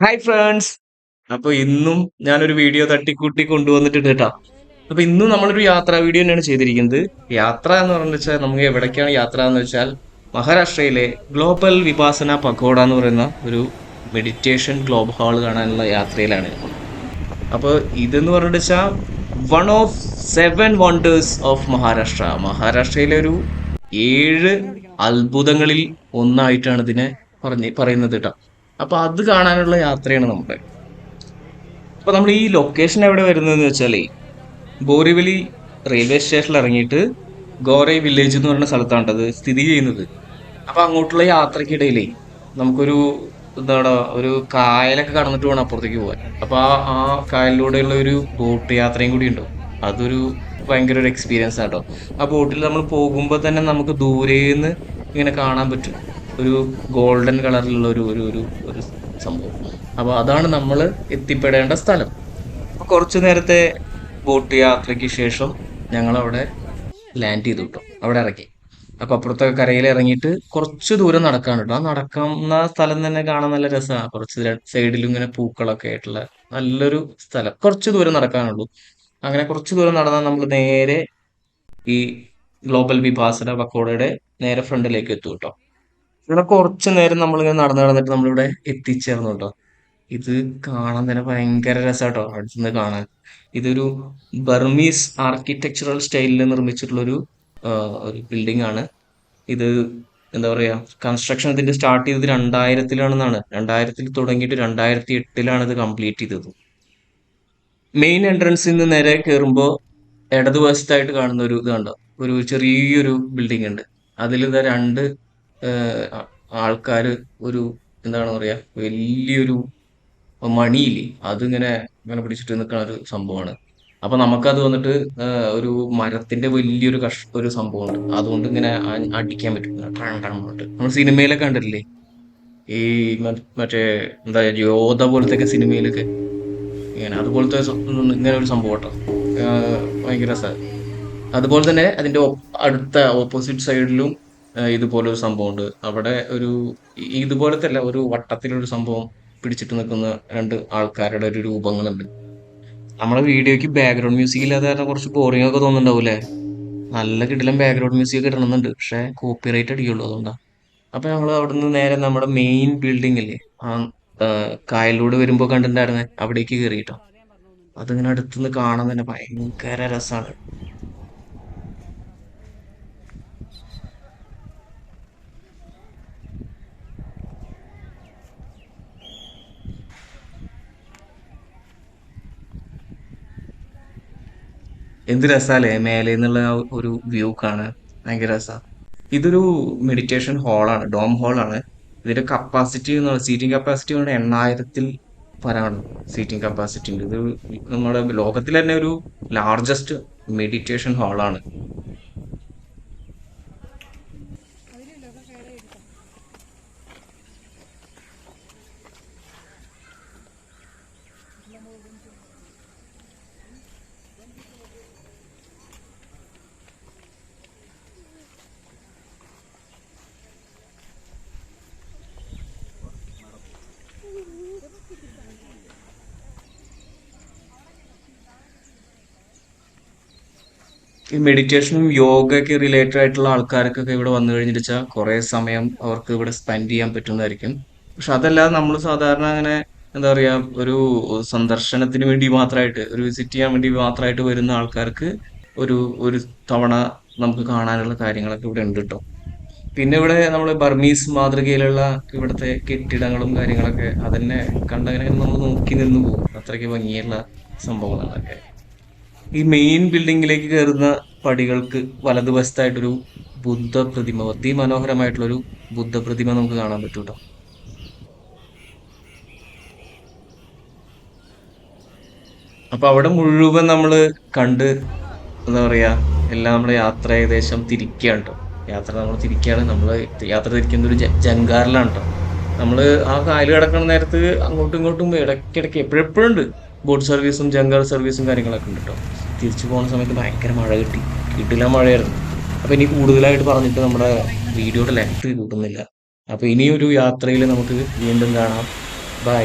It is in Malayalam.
Hi friends. അപ്പൊ ഇന്നും ഞാനൊരു വീഡിയോ തട്ടിക്കൂട്ടി കൊണ്ടുവന്നിട്ടുണ്ട് കേട്ടോ. അപ്പൊ ഇന്നും നമ്മളൊരു യാത്രാ വീഡിയോ തന്നെയാണ് ചെയ്തിരിക്കുന്നത്. യാത്ര എന്ന് പറഞ്ഞു വെച്ചാൽ നമുക്ക് എവിടേക്കാണ് യാത്ര എന്ന് വെച്ചാൽ മഹാരാഷ്ട്രയിലെ ഗ്ലോബൽ വിപാസന പഗോഡ എന്ന് പറയുന്ന ഒരു മെഡിറ്റേഷൻ ഗ്ലോബ് ഹാൾ കാണാനുള്ള യാത്രയിലാണ് നമ്മൾ. അപ്പോൾ ഇതെന്ന് പറഞ്ഞു വെച്ചാൽ one of 7 wonders of Maharashtra. മഹാരാഷ്ട്രയിലെ ഒരു 7 അത്ഭുതങ്ങളിൽ ഒന്നായിട്ടാണ് ഇതിനെ പറയുന്നത് കേട്ടോ. അപ്പൊ അത് കാണാനുള്ള യാത്രയാണ് നമ്മുടെ. അപ്പൊ നമ്മൾ ഈ ലൊക്കേഷൻ എവിടെ വരുന്നതെന്ന് വെച്ചാലേ ബോറിവലി റെയിൽവേ സ്റ്റേഷനിൽ ഇറങ്ങിയിട്ട് ഗോറൈ വില്ലേജ് എന്ന് പറയുന്ന സ്ഥലത്താണ് അത് സ്ഥിതി ചെയ്യുന്നത്. അപ്പൊ അങ്ങോട്ടുള്ള യാത്രക്കിടയിലേ നമുക്കൊരു എന്താണ് ഒരു കായലൊക്കെ കടന്നിട്ട് വേണം അപ്പുറത്തേക്ക് പോകാൻ. അപ്പൊ ആ കായലിലൂടെയുള്ള ഒരു ബോട്ട് യാത്രയും കൂടി ഉണ്ട്. അതൊരു ഭയങ്കര ഒരു എക്സ്പീരിയൻസ് ആട്ടോ. ആ ബോട്ടിൽ നമ്മൾ പോകുമ്പോൾ തന്നെ നമുക്ക് ദൂരേന്ന് ഇങ്ങനെ കാണാൻ പറ്റും ഒരു ഗോൾഡൻ കളറിലുള്ള ഒരു ഒരു ഒരു ഒരു സംഭവം. അപ്പൊ അതാണ് നമ്മൾ എത്തിപ്പെടേണ്ട സ്ഥലം. അപ്പൊ കുറച്ചു നേരത്തെ ബോട്ട് യാത്രയ്ക്ക് ശേഷം ഞങ്ങൾ അവിടെ ലാൻഡ് ചെയ്തു കിട്ടും, അവിടെ ഇറക്കി. അപ്പൊ അപ്പുറത്തെ കരയിൽ ഇറങ്ങിയിട്ട് കുറച്ച് ദൂരം നടക്കാൻ കേട്ടോ. ആ നടക്കുന്ന സ്ഥലം തന്നെ കാണാൻ നല്ല രസമാണ്. കുറച്ച് സൈഡിലും ഇങ്ങനെ പൂക്കളൊക്കെ ആയിട്ടുള്ള നല്ലൊരു സ്ഥലം. കുറച്ച് ദൂരം നടക്കാനുള്ളൂ. അങ്ങനെ കുറച്ച് ദൂരം നടന്നാൽ നമ്മൾ നേരെ ഈ ഗ്ലോബൽ വിപാസന പക്കോടയുടെ നേരെ ഫ്രണ്ടിലേക്ക് എത്തും കേട്ടോ. ഇവിടെ കുറച്ചു നേരം നമ്മളിങ്ങനെ നടന്ന് നടന്നിട്ട് നമ്മളിവിടെ എത്തിച്ചേർന്നു കേട്ടോ. ഇത് കാണാൻ തന്നെ ഭയങ്കര രസാട്ടോ അടുത്തുനിന്ന് കാണാൻ. ഇതൊരു ബർമീസ് ആർക്കിടെക്ചറൽ സ്റ്റൈലിൽ നിർമ്മിച്ചിട്ടുള്ള ഒരു ബിൽഡിംഗ് ആണ്. ഇത് എന്താ പറയാ, കൺസ്ട്രക്ഷൻ ഇതിന്റെ സ്റ്റാർട്ട് ചെയ്തത് 2000-ലാണെന്നാണ്. 2000-ൽ തുടങ്ങിയിട്ട് 2008-ലാണ് ഇത് കംപ്ലീറ്റ് ചെയ്തത്. മെയിൻ എൻട്രൻസിൽ നിന്ന് നേരെ കയറുമ്പോൾ ഇടതുവശത്തായിട്ട് കാണുന്ന ഒരു ഇത് കണ്ടോ, ഒരു ചെറിയൊരു ബിൽഡിംഗ് ഉണ്ട്. അതിൽ ഇതാ രണ്ട് ആൾക്കാര് ഒരു എന്താണ് പറയാ, വലിയൊരു മണിയില്ലേ അതിങ്ങനെ ഇങ്ങനെ പിടിച്ചിട്ട് നിൽക്കുന്ന ഒരു സംഭവമാണ്. അപ്പൊ നമുക്കത് വന്നിട്ട് ഒരു മരത്തിന്റെ വലിയൊരു ഒരു സംഭവമുണ്ട്. അതുകൊണ്ട് ഇങ്ങനെ അടിക്കാൻ പറ്റും ഇങ്ങനെ ടൺ ടൺ പറഞ്ഞിട്ട്. നമ്മൾ സിനിമയിലൊക്കെ കണ്ടിട്ടില്ലേ, ഈ മറ്റേ എന്താ യോധ പോലത്തെ സിനിമയിലൊക്കെ ഇങ്ങനെ അതുപോലത്തെ ഇങ്ങനെ ഒരു സംഭവം കേട്ടോ. ഭയങ്കര രസമാണ്. അതുപോലെ തന്നെ അതിന്റെ അടുത്ത ഓപ്പോസിറ്റ് സൈഡിലും ഇതുപോലെ ഒരു സംഭവമുണ്ട്. അവിടെ ഒരു ഇതുപോലത്തെ അല്ല, ഒരു വട്ടത്തിലൊരു സംഭവം പിടിച്ചിട്ട് നിൽക്കുന്ന രണ്ട് ആൾക്കാരുടെ ഒരു രൂപങ്ങളുണ്ട്. നമ്മുടെ വീഡിയോക്ക് ബാക്ക്ഗ്രൗണ്ട് മ്യൂസിക് ഇല്ലാതെ കാരണം കുറച്ച് ബോറിംഗ് ഒക്കെ തോന്നുന്നുണ്ടാവൂലേ. നല്ല കിടിലം ബാക്ക്ഗ്രൗണ്ട് മ്യൂസിക് ഒക്കെ ഇടണമെന്നുണ്ട്, പക്ഷെ കോപ്പിറൈറ്റ് അടിക്കുള്ളൂ, അതുകൊണ്ടാ. അപ്പൊ ഞങ്ങൾ അവിടുന്ന് നേരെ നമ്മുടെ മെയിൻ ബിൽഡിംഗ് ഇല്ലേ, ആ കായലിലൂടെ വരുമ്പോ കണ്ടിട്ടുണ്ടായിരുന്നെ, അവിടേക്ക് കയറിയിട്ടോ. അതിങ്ങനെ അടുത്തുനിന്ന് കാണാൻ തന്നെ ഭയങ്കര രസമാണ്. എന്ത് രസാലേ മേലെ നിന്നുള്ള ആ ഒരു വ്യൂ കാണാൻ, ഭയങ്കര രസാ. ഇതൊരു മെഡിറ്റേഷൻ ഹാളാണ്, ഡോം ഹാളാണ്. ഇതിന്റെ കപ്പാസിറ്റി സീറ്റിംഗ് കപ്പാസിറ്റി 8,000-ൽ പരാണ് സീറ്റിംഗ് കപ്പാസിറ്റി ഉണ്ട്. ഇത് നമ്മുടെ ലോകത്തിൽ തന്നെ ഒരു ലാർജസ്റ്റ് മെഡിറ്റേഷൻ ഹാളാണ്. ഈ മെഡിറ്റേഷനും യോഗയൊക്കെ റിലേറ്റഡ് ആയിട്ടുള്ള ആൾക്കാർക്കൊക്കെ ഇവിടെ വന്നു കഴിഞ്ഞിട്ട് വെച്ചാൽ കുറെ സമയം അവർക്ക് ഇവിടെ സ്പെൻഡ് ചെയ്യാൻ പറ്റുന്നതായിരിക്കും. പക്ഷെ അതല്ലാതെ നമ്മൾ സാധാരണ അങ്ങനെ എന്താ പറയാ, ഒരു സന്ദർശനത്തിന് വേണ്ടി മാത്രമായിട്ട്, ഒരു വിസിറ്റ് ചെയ്യാൻ വേണ്ടി മാത്രമായിട്ട് വരുന്ന ആൾക്കാർക്ക് ഒരു ഒരു തവണ നമുക്ക് കാണാനുള്ള കാര്യങ്ങളൊക്കെ ഇവിടെ ഉണ്ട് കേട്ടോ. പിന്നെ ഇവിടെ നമ്മൾ ബർമീസ് മാതൃകയിലുള്ള ഇവിടുത്തെ കെട്ടിടങ്ങളും കാര്യങ്ങളൊക്കെ അതന്നെ കണ്ടങ്ങനെ നമ്മൾ നോക്കി നിന്ന് പോകും. അത്രയ്ക്ക് ഭംഗിയുള്ള സംഭവങ്ങളൊക്കെ. ഈ മെയിൻ ബിൽഡിങ്ങിലേക്ക് കയറുന്ന പടികൾക്ക് വലതുവശത്തായിട്ടൊരു ബുദ്ധ പ്രതിമ, അതിമനോഹരമായിട്ടുള്ളൊരു ബുദ്ധ പ്രതിമ നമുക്ക് കാണാൻ പറ്റും കേട്ടോ. അപ്പൊ അവിടെ മുഴുവൻ നമ്മള് കണ്ട് എന്താ പറയാ, എല്ലാം നമ്മുടെ യാത്ര ഏകദേശം തിരിക്കുകയാണ് കേട്ടോ. യാത്ര നമ്മൾ തിരിക്കുകയാണ്. നമ്മള് യാത്ര തിരിക്കുന്ന ഒരു ജങ്കാറിലാണ് കേട്ടോ. നമ്മള് ആ കായൽ കിടക്കുന്ന നേരത്ത് അങ്ങോട്ടും ഇങ്ങോട്ടും ഇടയ്ക്കിടയ്ക്ക് എപ്പോഴെപ്പോഴും ഉണ്ട് ബോട്ട് സർവീസും ജങ്കാർ സർവീസും കാര്യങ്ങളൊക്കെ ഉണ്ട് കേട്ടോ. തിരിച്ചു പോകുന്ന സമയത്ത് ഭയങ്കര മഴ കിട്ടി, കിട്ടില്ല മഴയായിരുന്നു. അപ്പൊ ഇനി കൂടുതലായിട്ട് പറഞ്ഞിട്ട് നമ്മുടെ വീഡിയോയുടെ ലെങ്ത് കൂട്ടുന്നില്ല. അപ്പൊ ഇനിയൊരു യാത്രയിൽ നമുക്ക് വീണ്ടും കാണാം. ബൈ.